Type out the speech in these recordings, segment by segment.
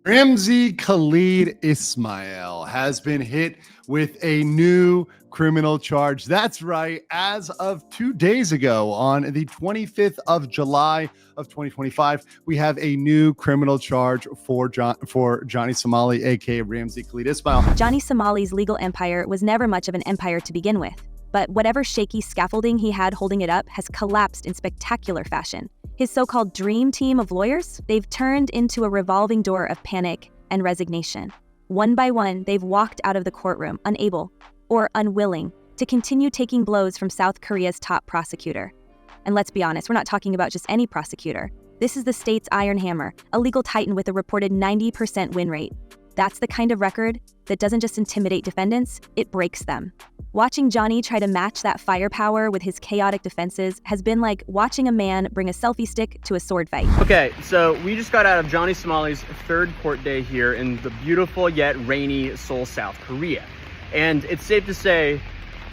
Ramzi Khalid Ismail has been hit with a new criminal charge. That's right. As of 2 days ago, on the 25th of July of 2025, we have a new criminal charge for Johnny Somali, aka Ramzi Khalid Ismail. Johnny Somali's legal empire was never much of an empire to begin with, but whatever shaky scaffolding he had holding it up has collapsed in spectacular fashion. His so-called dream team of lawyers, they've turned into a revolving door of panic and resignation. One by one, they've walked out of the courtroom, unable or unwilling to continue taking blows from South Korea's top prosecutor. And let's be honest, we're not talking about just any prosecutor. This is the state's Iron Hammer, a legal titan with a reported 90% win rate. That's the kind of record that doesn't just intimidate defendants, it breaks them. Watching Johnny try to match that firepower with his chaotic defenses has been like watching a man bring a selfie stick to a sword fight. Okay, so we just got out of Johnny Somali's third court day here in the beautiful yet rainy Seoul, South Korea. And it's safe to say,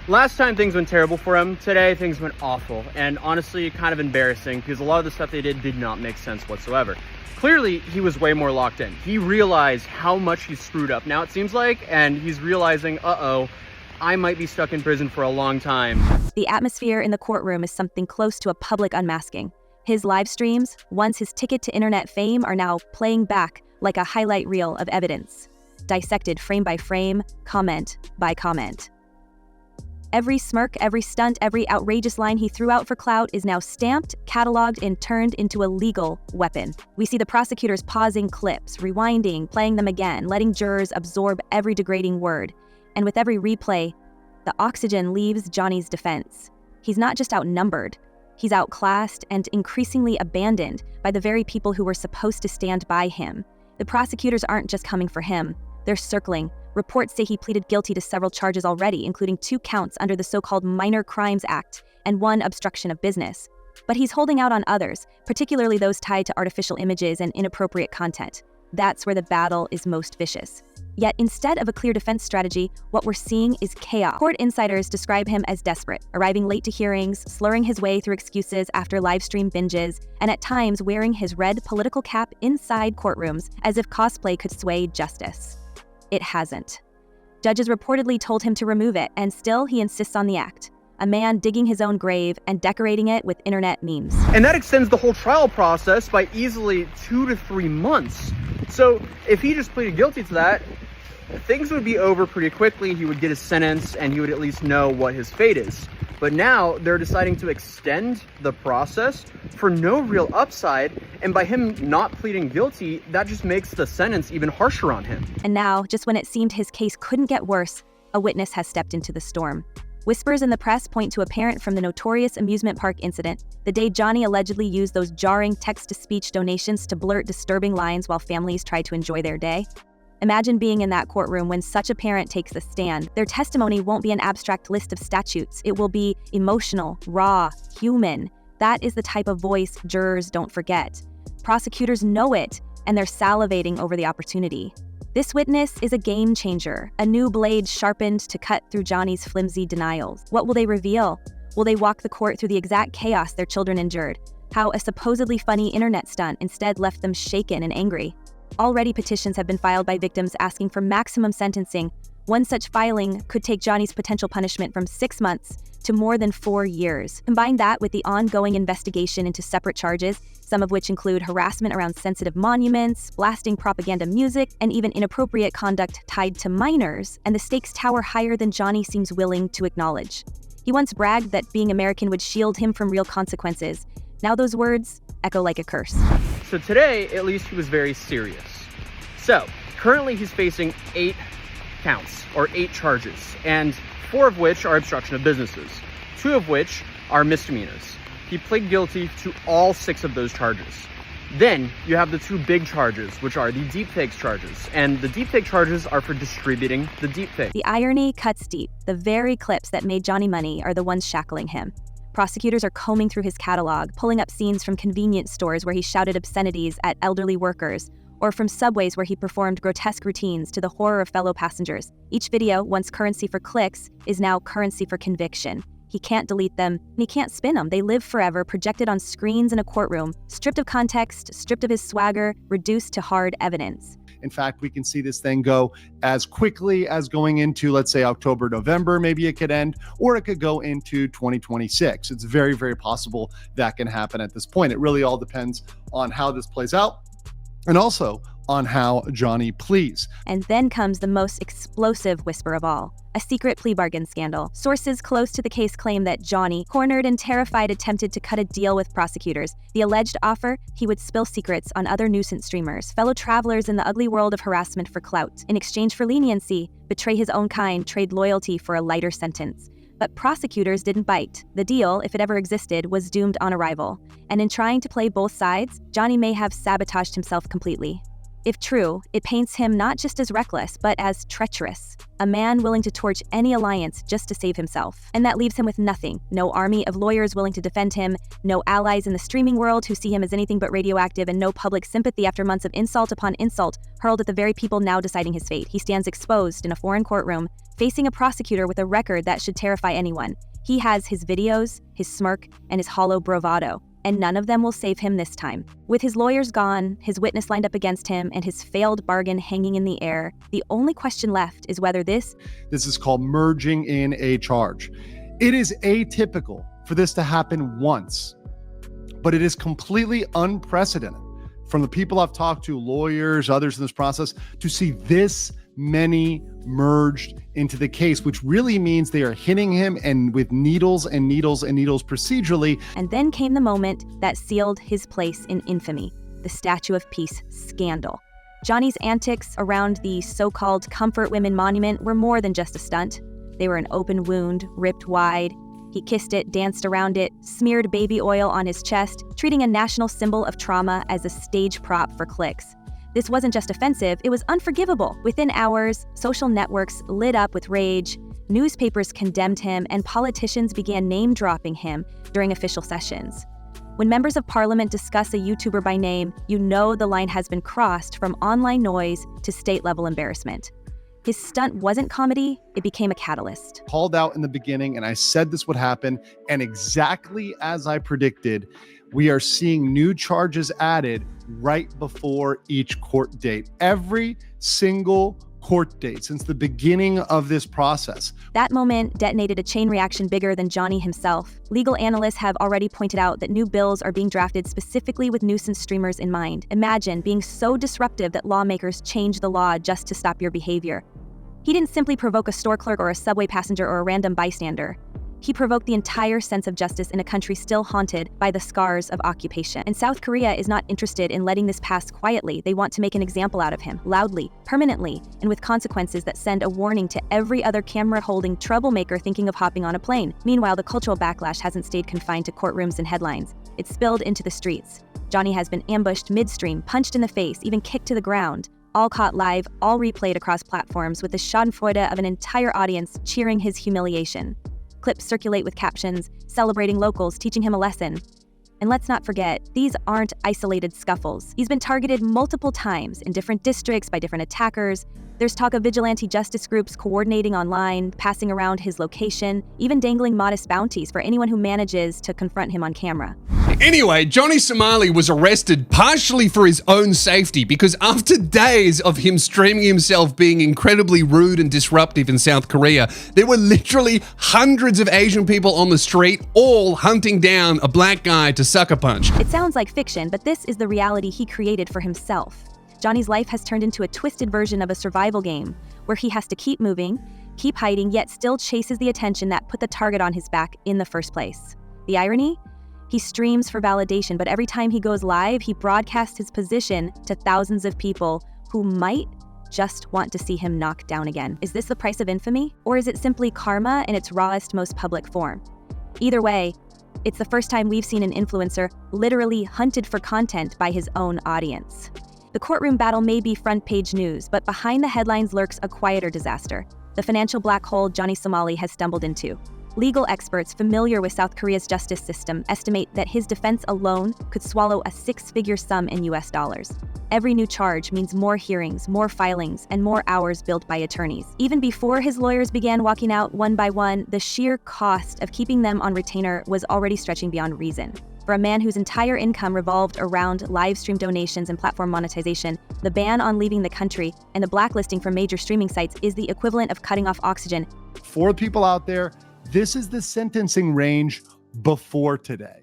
last time things went terrible for him, today things went awful. And honestly, kind of embarrassing because a lot of the stuff they did not make sense whatsoever. Clearly, he was way more locked in. He realized how much he screwed up now, it seems like, and he's realizing, uh-oh, I might be stuck in prison for a long time. The atmosphere in the courtroom is something close to a public unmasking. His live streams, once his ticket to internet fame, are now playing back like a highlight reel of evidence, dissected frame by frame, comment by comment. Every smirk, every stunt, every outrageous line he threw out for clout is now stamped, cataloged, and turned into a legal weapon. We see the prosecutors pausing clips, rewinding, playing them again, letting jurors absorb every degrading word. And with every replay, the oxygen leaves Johnny's defense. He's not just outnumbered, he's outclassed and increasingly abandoned by the very people who were supposed to stand by him. The prosecutors aren't just coming for him, they're circling. Reports say he pleaded guilty to several charges already, including 2 counts under the so-called Minor Crimes Act and 1 obstruction of business. But he's holding out on others, particularly those tied to artificial images and inappropriate content. That's where the battle is most vicious. Yet instead of a clear defense strategy, what we're seeing is chaos. Court insiders describe him as desperate, arriving late to hearings, slurring his way through excuses after live stream binges, and at times wearing his red political cap inside courtrooms as if cosplay could sway justice. It hasn't. Judges reportedly told him to remove it, and still he insists on the act. A man digging his own grave and decorating it with internet memes. And that extends the whole trial process by easily 2 to 3 months. So if he just pleaded guilty to that, things would be over pretty quickly. He would get a sentence and he would at least know what his fate is. But now they're deciding to extend the process for no real upside. And by him not pleading guilty, that just makes the sentence even harsher on him. And now, just when it seemed his case couldn't get worse, a witness has stepped into the storm. Whispers in the press point to a parent from the notorious amusement park incident, the day Johnny allegedly used those jarring text-to-speech donations to blurt disturbing lines while families tried to enjoy their day. Imagine being in that courtroom when such a parent takes the stand. Their testimony won't be an abstract list of statutes. It will be emotional, raw, human. That is the type of voice jurors don't forget. Prosecutors know it, and they're salivating over the opportunity. This witness is a game changer, a new blade sharpened to cut through Johnny's flimsy denials. What will they reveal? Will they walk the court through the exact chaos their children endured? How a supposedly funny internet stunt instead left them shaken and angry? Already petitions have been filed by victims asking for maximum sentencing. One such filing could take Johnny's potential punishment from 6 months to more than 4 years. Combine that with the ongoing investigation into separate charges, some of which include harassment around sensitive monuments, blasting propaganda music, and even inappropriate conduct tied to minors, and the stakes tower higher than Johnny seems willing to acknowledge. He once bragged that being American would shield him from real consequences. Now those words echo like a curse. So today, at least he was very serious. So currently he's facing 8 counts, or 8 charges, and 4 of which are obstruction of businesses, 2 of which are misdemeanors. He pled guilty to all 6 of those charges. Then you have the 2 big charges, which are the deepfakes charges, and the deepfake charges are for distributing the deepfake. The irony cuts deep. The very clips that made Johnny money are the ones shackling him. Prosecutors are combing through his catalog, pulling up scenes from convenience stores where he shouted obscenities at elderly workers, or from subways where he performed grotesque routines to the horror of fellow passengers. Each video, once currency for clicks, is now currency for conviction. He can't delete them, and he can't spin them. They live forever, projected on screens in a courtroom, stripped of context, stripped of his swagger, reduced to hard evidence. In fact, we can see this thing go as quickly as going into, let's say, October, November, maybe it could end, or it could go into 2026. It's very, very possible that can happen at this point. It really all depends on how this plays out and also on how Johnny pleads. And then comes the most explosive whisper of all, a secret plea bargain scandal. Sources close to the case claim that Johnny, cornered and terrified, attempted to cut a deal with prosecutors. The alleged offer: he would spill secrets on other nuisance streamers, fellow travelers in the ugly world of harassment for clout. In exchange for leniency, betray his own kind, trade loyalty for a lighter sentence. But prosecutors didn't bite. The deal, if it ever existed, was doomed on arrival. And in trying to play both sides, Johnny may have sabotaged himself completely. If true, it paints him not just as reckless, but as treacherous, a man willing to torch any alliance just to save himself. And that leaves him with nothing: no army of lawyers willing to defend him, no allies in the streaming world who see him as anything but radioactive, and no public sympathy after months of insult upon insult hurled at the very people now deciding his fate. He stands exposed in a foreign courtroom, facing a prosecutor with a record that should terrify anyone. He has his videos, his smirk, and his hollow bravado, and none of them will save him this time. With his lawyers gone, his witness lined up against him, and his failed bargain hanging in the air, the only question left is whether this is called merging in a charge. It is atypical for this to happen once, but it is completely unprecedented from the people I've talked to, lawyers, others in this process, to see this many merged into the case, which really means they are hitting him and with needles and needles and needles procedurally. And then came the moment that sealed his place in infamy: the Statue of Peace scandal. Johnny's antics around the so-called Comfort Women Monument were more than just a stunt. They were an open wound, ripped wide. He kissed it, danced around it, smeared baby oil on his chest, treating a national symbol of trauma as a stage prop for clicks. This wasn't just offensive, it was unforgivable. Within hours, social networks lit up with rage, newspapers condemned him, and politicians began name-dropping him during official sessions. When members of parliament discuss a YouTuber by name, you know the line has been crossed from online noise to state-level embarrassment. His stunt wasn't comedy, it became a catalyst. Called out in the beginning, and I said this would happen, and exactly as I predicted, we are seeing new charges added right before each court date. Every single court date since the beginning of this process. That moment detonated a chain reaction bigger than Johnny himself. Legal analysts have already pointed out that new bills are being drafted specifically with nuisance streamers in mind. Imagine being so disruptive that lawmakers change the law just to stop your behavior. He didn't simply provoke a store clerk or a subway passenger or a random bystander. He provoked the entire sense of justice in a country still haunted by the scars of occupation. And South Korea is not interested in letting this pass quietly. They want to make an example out of him, loudly, permanently, and with consequences that send a warning to every other camera-holding troublemaker thinking of hopping on a plane. Meanwhile, the cultural backlash hasn't stayed confined to courtrooms and headlines. It's spilled into the streets. Johnny has been ambushed midstream, punched in the face, even kicked to the ground. All caught live, all replayed across platforms with the schadenfreude of an entire audience cheering his humiliation. Clips circulate with captions, celebrating locals, teaching him a lesson. And let's not forget, these aren't isolated scuffles. He's been targeted multiple times in different districts by different attackers. There's talk of vigilante justice groups coordinating online, passing around his location, even dangling modest bounties for anyone who manages to confront him on camera. Anyway, Johnny Somali was arrested partially for his own safety because after days of him streaming himself being incredibly rude and disruptive in South Korea, there were literally hundreds of Asian people on the street all hunting down a black guy to sucker punch. It sounds like fiction, but this is the reality he created for himself. Johnny's life has turned into a twisted version of a survival game where he has to keep moving, keep hiding, yet still chases the attention that put the target on his back in the first place. The irony? He streams for validation, but every time he goes live, he broadcasts his position to thousands of people who might just want to see him knocked down again. Is this the price of infamy? Or is it simply karma in its rawest, most public form? Either way, it's the first time we've seen an influencer literally hunted for content by his own audience. The courtroom battle may be front-page news, but behind the headlines lurks a quieter disaster: the financial black hole Johnny Somali has stumbled into. Legal experts familiar with South Korea's justice system estimate that his defense alone could swallow a six-figure sum in US dollars. Every new charge means more hearings, more filings, and more hours billed by attorneys. Even before his lawyers began walking out one by one, the sheer cost of keeping them on retainer was already stretching beyond reason. For a man whose entire income revolved around live stream donations and platform monetization, the ban on leaving the country and the blacklisting from major streaming sites is the equivalent of cutting off oxygen. For people out there, this is the sentencing range before today.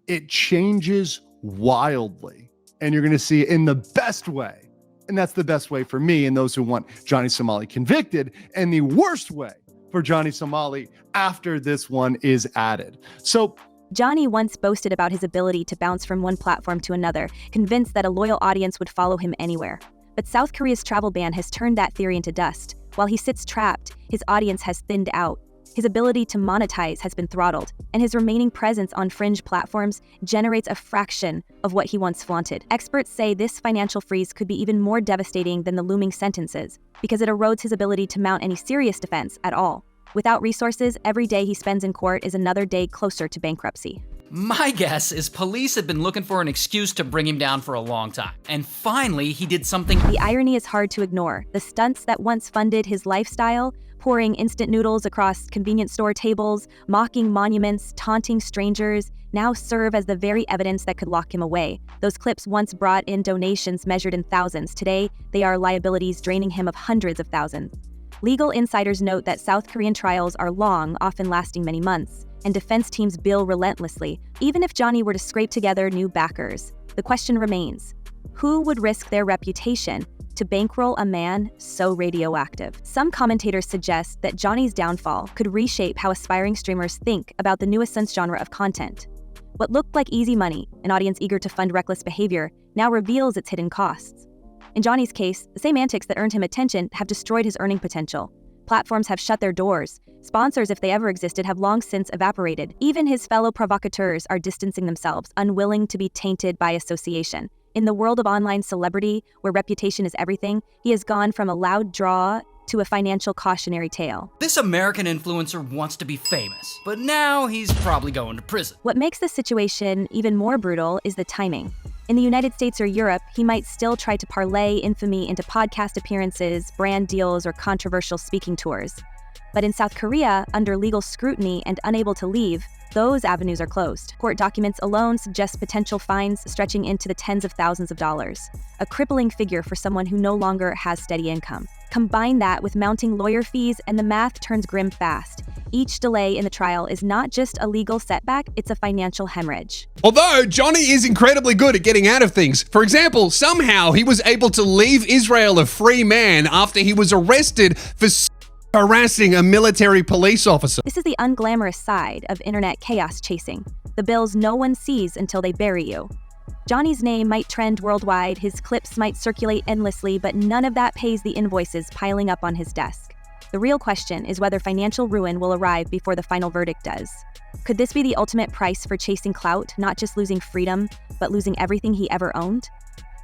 It changes wildly, and you're going to see it in the best way. And that's the best way for me and those who want Johnny Somali convicted, and the worst way for Johnny Somali after this one is added. So Johnny once boasted about his ability to bounce from one platform to another, convinced that a loyal audience would follow him anywhere. But South Korea's travel ban has turned that theory into dust. While he sits trapped, his audience has thinned out. His ability to monetize has been throttled, and his remaining presence on fringe platforms generates a fraction of what he once flaunted. Experts say this financial freeze could be even more devastating than the looming sentences, because it erodes his ability to mount any serious defense at all. Without resources, every day he spends in court is another day closer to bankruptcy. My guess is police have been looking for an excuse to bring him down for a long time. And finally, he did something. The irony is hard to ignore. The stunts that once funded his lifestyle, pouring instant noodles across convenience store tables, mocking monuments, taunting strangers, now serve as the very evidence that could lock him away. Those clips once brought in donations measured in thousands. Today, they are liabilities draining him of hundreds of thousands. Legal insiders note that South Korean trials are long, often lasting many months, and defense teams bill relentlessly. Even if Johnny were to scrape together new backers, the question remains, who would risk their reputation to bankroll a man so radioactive? Some commentators suggest that Johnny's downfall could reshape how aspiring streamers think about the newest genre of content. What looked like easy money, an audience eager to fund reckless behavior, now reveals its hidden costs. In Johnny's case, the same antics that earned him attention have destroyed his earning potential. Platforms have shut their doors. Sponsors, if they ever existed, have long since evaporated. Even his fellow provocateurs are distancing themselves, unwilling to be tainted by association. In the world of online celebrity, where reputation is everything, he has gone from a loud draw to a financial cautionary tale. This American influencer wants to be famous, but now he's probably going to prison. What makes the situation even more brutal is the timing. In the United States or Europe, he might still try to parlay infamy into podcast appearances, brand deals, or controversial speaking tours. But in South Korea, under legal scrutiny and unable to leave, those avenues are closed. Court documents alone suggest potential fines stretching into the tens of thousands of dollars, a crippling figure for someone who no longer has steady income. Combine that with mounting lawyer fees and the math turns grim fast. Each delay in the trial is not just a legal setback, it's a financial hemorrhage. Although Johnny is incredibly good at getting out of things. For example, somehow he was able to leave Israel a free man after he was arrested for harassing a military police officer. This is the unglamorous side of internet chaos chasing, the bills no one sees until they bury you. Johnny's name might trend worldwide, his clips might circulate endlessly, but none of that pays the invoices piling up on his desk. The real question is whether financial ruin will arrive before the final verdict does. Could this be the ultimate price for chasing clout, not just losing freedom, but losing everything he ever owned?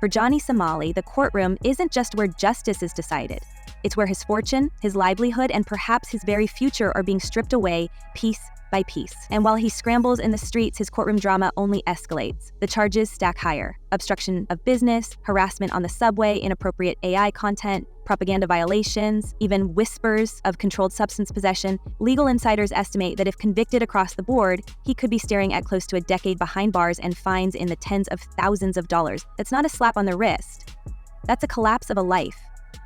For Johnny Somali, the courtroom isn't just where justice is decided. It's where his fortune, his livelihood, and perhaps his very future are being stripped away piece by piece. And while he scrambles in the streets, his courtroom drama only escalates. The charges stack higher: obstruction of business, harassment on the subway, inappropriate AI content, propaganda violations, even whispers of controlled substance possession. Legal insiders estimate that if convicted across the board, he could be staring at close to a decade behind bars and fines in the tens of thousands of dollars. That's not a slap on the wrist. That's a collapse of a life.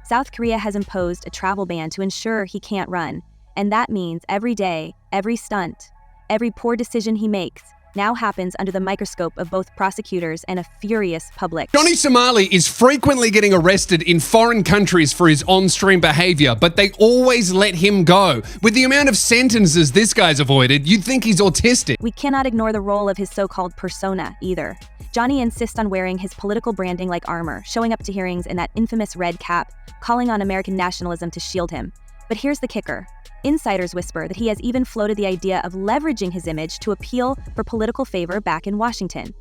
South Korea has imposed a travel ban to ensure he can't run. And that means every day, every stunt, every poor decision he makes now happens under the microscope of both prosecutors and a furious public. Johnny Somali is frequently getting arrested in foreign countries for his on-stream behavior, but they always let him go. With the amount of sentences this guy's avoided, you'd think he's autistic. We cannot ignore the role of his so-called persona either. Johnny insists on wearing his political branding like armor, showing up to hearings in that infamous red cap, calling on American nationalism to shield him. But here's the kicker. Insiders whisper that he has even floated the idea of leveraging his image to appeal for political favor back in Washington.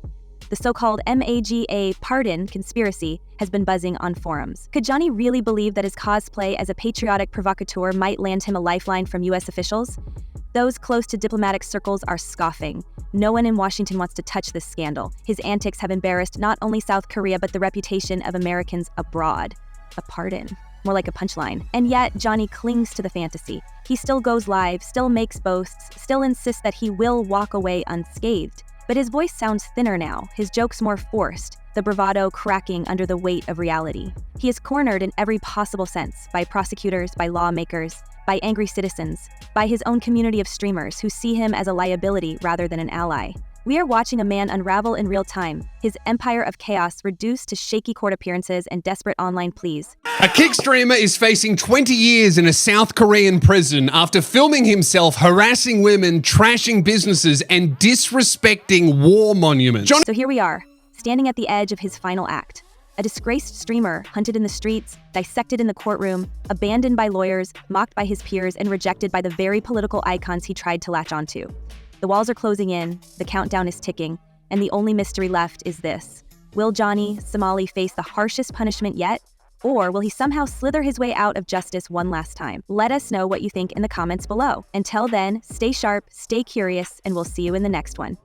The so-called MAGA pardon conspiracy has been buzzing on forums. Could Johnny really believe that his cosplay as a patriotic provocateur might land him a lifeline from US officials? Those close to diplomatic circles are scoffing. No one in Washington wants to touch this scandal. His antics have embarrassed not only South Korea, but the reputation of Americans abroad. A pardon. More like a punchline. And yet, Johnny clings to the fantasy. He still goes live, still makes boasts, still insists that he will walk away unscathed. But his voice sounds thinner now, his jokes more forced, the bravado cracking under the weight of reality. He is cornered in every possible sense, by prosecutors, by lawmakers, by angry citizens, by his own community of streamers who see him as a liability rather than an ally. We are watching a man unravel in real time, his empire of chaos reduced to shaky court appearances and desperate online pleas. A kick streamer is facing 20 years in a South Korean prison after filming himself harassing women, trashing businesses, and disrespecting war monuments. So here we are, standing at the edge of his final act. A disgraced streamer hunted in the streets, dissected in the courtroom, abandoned by lawyers, mocked by his peers, and rejected by the very political icons he tried to latch onto. The walls are closing in, the countdown is ticking, and the only mystery left is this. Will Johnny Somali face the harshest punishment yet? Or will he somehow slither his way out of justice one last time? Let us know what you think in the comments below. Until then, stay sharp, stay curious, and we'll see you in the next one.